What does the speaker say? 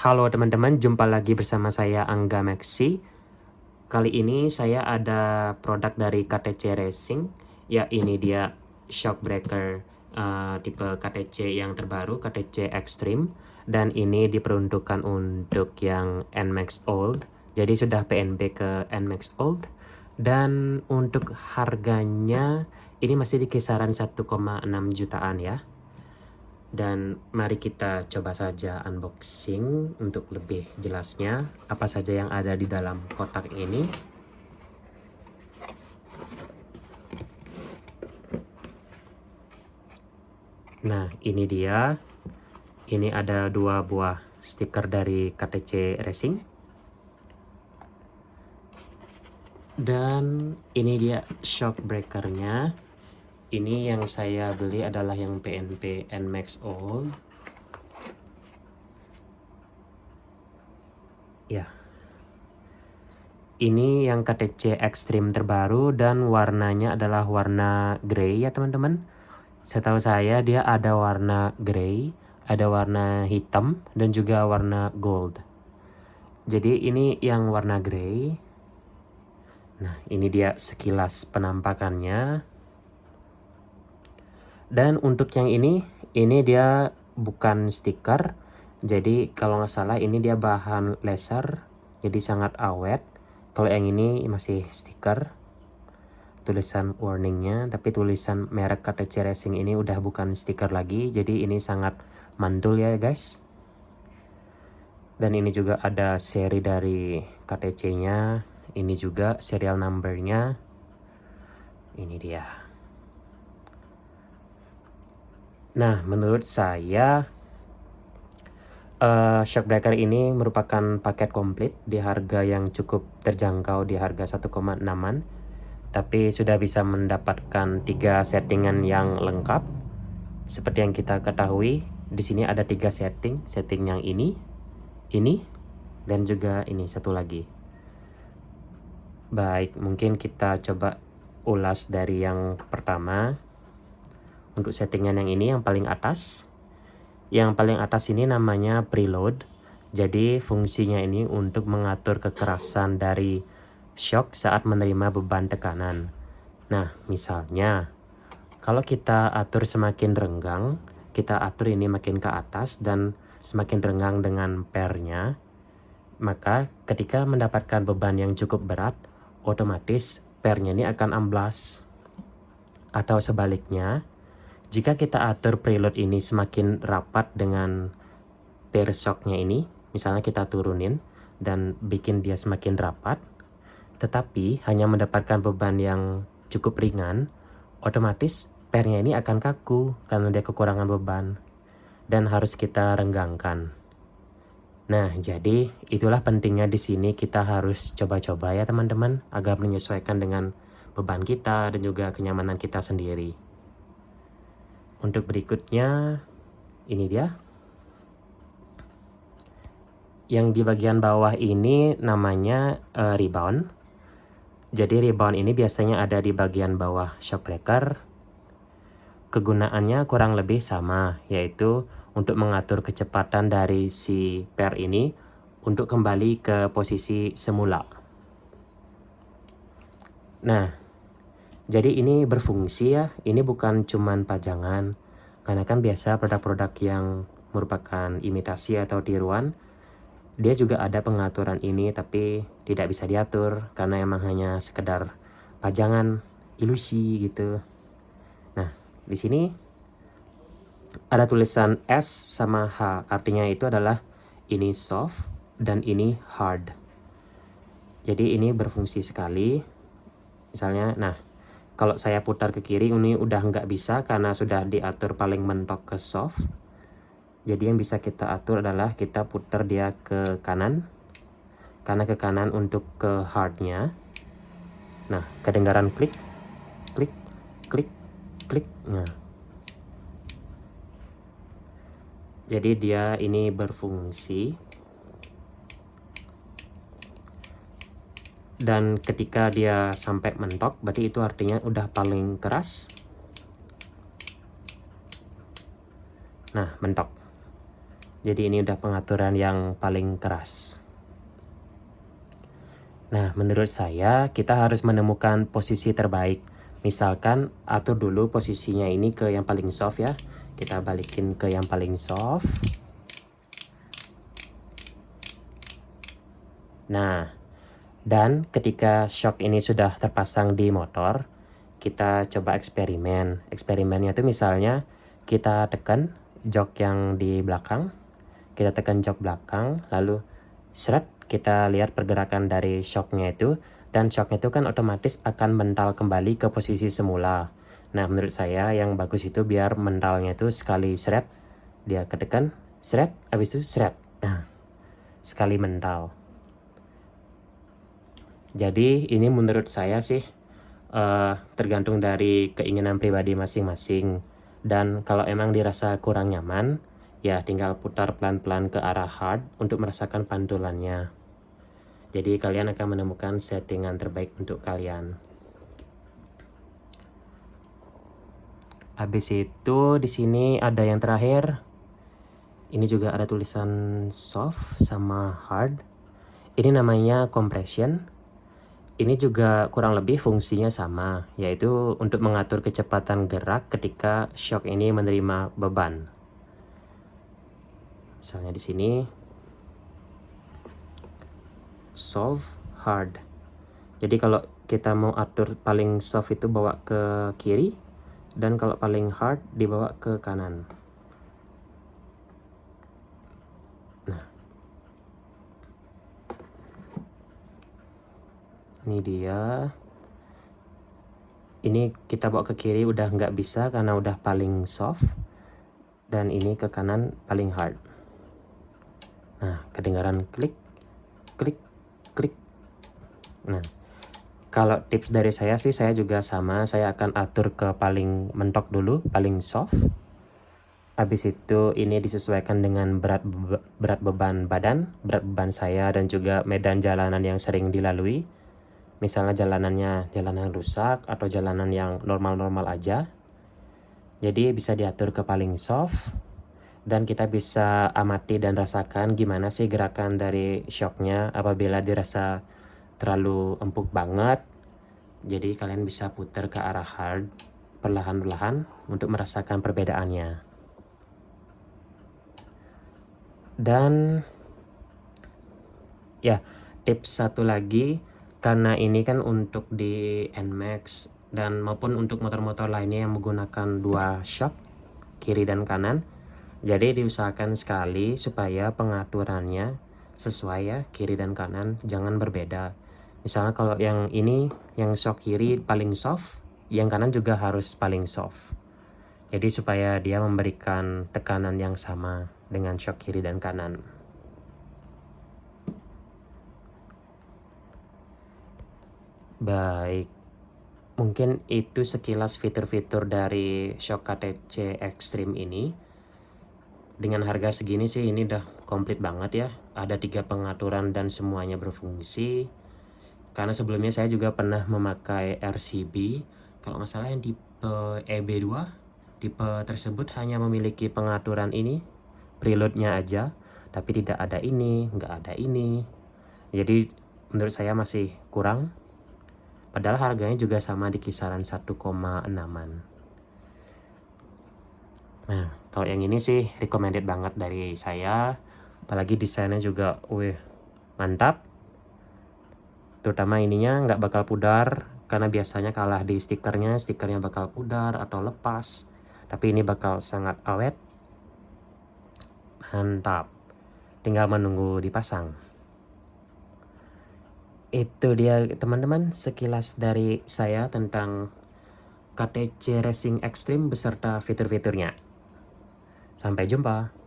Halo teman-teman, jumpa lagi bersama saya Angga Maxi. Kali ini saya ada produk dari KTC Racing. Ya, ini dia shock breaker tipe KTC yang terbaru, KTC Extreme. Dan ini diperuntukkan untuk yang NMAX Old. Jadi sudah PNP ke NMAX Old. Dan untuk harganya ini masih di kisaran 1,6 jutaan ya. Dan mari kita coba saja unboxing untuk lebih jelasnya apa saja yang ada di dalam kotak ini. Nah, ini dia. Ini ada 2 buah stiker dari KTC Racing. Dan ini dia shock breakernya. Ini yang saya beli adalah yang PNP NMAX Old. Ya. Ini yang KTC Extreme terbaru dan warnanya adalah warna grey ya teman-teman. Setahu saya dia ada warna grey, ada warna hitam, dan juga warna gold. Jadi ini yang warna grey. Nah, ini dia sekilas penampakannya. Dan untuk yang ini dia bukan stiker. Jadi kalau nggak salah ini dia bahan laser, jadi sangat awet. Kalau yang ini masih stiker. Tulisan warningnya, tapi tulisan merek KTC Racing ini udah bukan stiker lagi, jadi ini sangat mantul ya guys. Dan ini juga ada seri dari KTC nya, ini juga serial numbernya, ini dia. Nah, menurut saya shock breaker ini merupakan paket komplit di harga yang cukup terjangkau, di harga 1,6an. Tapi sudah bisa mendapatkan 3 settingan yang lengkap. Seperti yang kita ketahui, di sini ada 3 setting. Setting yang ini, dan juga ini satu lagi. Baik, mungkin kita coba ulas dari yang pertama. Untuk settingan yang ini, yang paling atas. Yang paling atas ini namanya preload. Jadi fungsinya ini untuk mengatur kekerasan dari shock saat menerima beban tekanan. Nah, misalnya kalau kita atur semakin renggang, kita atur ini makin ke atas dan semakin renggang dengan pernya, maka ketika mendapatkan beban yang cukup berat, otomatis pernya ini akan amblas. Atau sebaliknya, jika kita atur preload ini semakin rapat dengan per shocknya ini, misalnya kita turunin dan bikin dia semakin rapat, tetapi hanya mendapatkan beban yang cukup ringan, otomatis pernya ini akan kaku karena dia kekurangan beban dan harus kita renggangkan. Nah, jadi itulah pentingnya di sini kita harus coba-coba ya teman-teman, agar menyesuaikan dengan beban kita dan juga kenyamanan kita sendiri. Untuk berikutnya, ini dia. Yang di bagian bawah ini namanya rebound. Jadi rebound ini biasanya ada di bagian bawah shock breaker. Kegunaannya kurang lebih sama, yaitu untuk mengatur kecepatan dari si per ini untuk kembali ke posisi semula. Nah, jadi ini berfungsi ya, ini bukan cuman pajangan. Karena kan biasa produk-produk yang merupakan imitasi atau tiruan, dia juga ada pengaturan ini tapi tidak bisa diatur karena emang hanya sekedar pajangan ilusi gitu. Nah, di sini ada tulisan S sama H, artinya itu adalah ini soft dan ini hard. Jadi ini berfungsi sekali. Misalnya, nah kalau saya putar ke kiri ini udah nggak bisa karena sudah diatur paling mentok ke soft. Jadi yang bisa kita atur adalah kita putar dia ke kanan, karena ke kanan untuk ke hardnya. Nah, kedengaran klik, klik, klik, klik. Nah, jadi dia ini berfungsi. Dan ketika dia sampai mentok, berarti itu artinya udah paling keras. Nah, mentok. Jadi ini udah pengaturan yang paling keras. Nah, menurut saya kita harus menemukan posisi terbaik. Misalkan atur dulu posisinya ini ke yang paling soft ya. Kita balikin ke yang paling soft. Nah, dan ketika shock ini sudah terpasang di motor, kita coba eksperimen. Eksperimennya itu misalnya kita tekan jok yang di belakang, kita tekan jok belakang, lalu seret, kita lihat pergerakan dari shocknya itu, dan shocknya itu kan otomatis akan mental kembali ke posisi semula. Nah, menurut saya yang bagus itu biar mentalnya itu sekali seret, dia ketekan, seret, habis itu seret. Nah, sekali mental. Jadi ini menurut saya sih tergantung dari keinginan pribadi masing-masing. Dan kalau emang dirasa kurang nyaman, ya tinggal putar pelan-pelan ke arah hard untuk merasakan pantulannya. Jadi kalian akan menemukan settingan terbaik untuk kalian. Habis itu di sini ada yang terakhir. Ini juga ada tulisan soft sama hard. Ini namanya compression. Ini juga kurang lebih fungsinya sama, yaitu untuk mengatur kecepatan gerak ketika shock ini menerima beban. Misalnya di sini soft, hard. Jadi kalau kita mau atur paling soft itu bawa ke kiri, dan kalau paling hard dibawa ke kanan. Nah, ini dia. Ini kita bawa ke kiri udah nggak bisa karena udah paling soft, dan ini ke kanan paling hard. Nah, kedengaran klik, klik, klik. Nah, kalau tips dari saya sih, saya juga sama, saya akan atur ke paling mentok dulu, paling soft. Habis itu ini disesuaikan dengan berat beban badan, berat beban saya, dan juga medan jalanan yang sering dilalui. Misalnya jalanannya jalanan rusak atau jalanan yang normal-normal aja. Jadi bisa diatur ke paling soft, dan kita bisa amati dan rasakan gimana sih gerakan dari shocknya apabila dirasa terlalu empuk banget. Jadi kalian bisa putar ke arah hard perlahan-lahan untuk merasakan perbedaannya. Dan ya, tips satu lagi, karena ini kan untuk di NMAX dan maupun untuk motor-motor lainnya yang menggunakan dua shock, kiri dan kanan, jadi diusahakan sekali supaya pengaturannya sesuai ya, kiri dan kanan, jangan berbeda. Misalnya kalau yang ini, yang shock kiri paling soft, yang kanan juga harus paling soft. Jadi supaya dia memberikan tekanan yang sama dengan shock kiri dan kanan. Baik, mungkin itu sekilas fitur-fitur dari shock KTC Extreme ini. Dengan harga segini sih ini udah komplit banget ya. Ada 3 pengaturan dan semuanya berfungsi. Karena sebelumnya saya juga pernah memakai RCB. Kalau nggak salah yang tipe EB2, tipe tersebut hanya memiliki pengaturan ini, preloadnya aja, tapi tidak ada ini, nggak ada ini. Jadi menurut saya masih kurang. Padahal harganya juga sama di kisaran 1,6an. Nah, kalau yang ini sih recommended banget dari saya. Apalagi desainnya juga, mantap. Terutama ininya nggak bakal pudar, karena biasanya kalah di stikernya bakal pudar atau lepas. Tapi ini bakal sangat awet. Mantap. Tinggal menunggu dipasang. Itu dia teman-teman sekilas dari saya tentang KTC Racing Extreme beserta fitur-fiturnya. Sampai jumpa.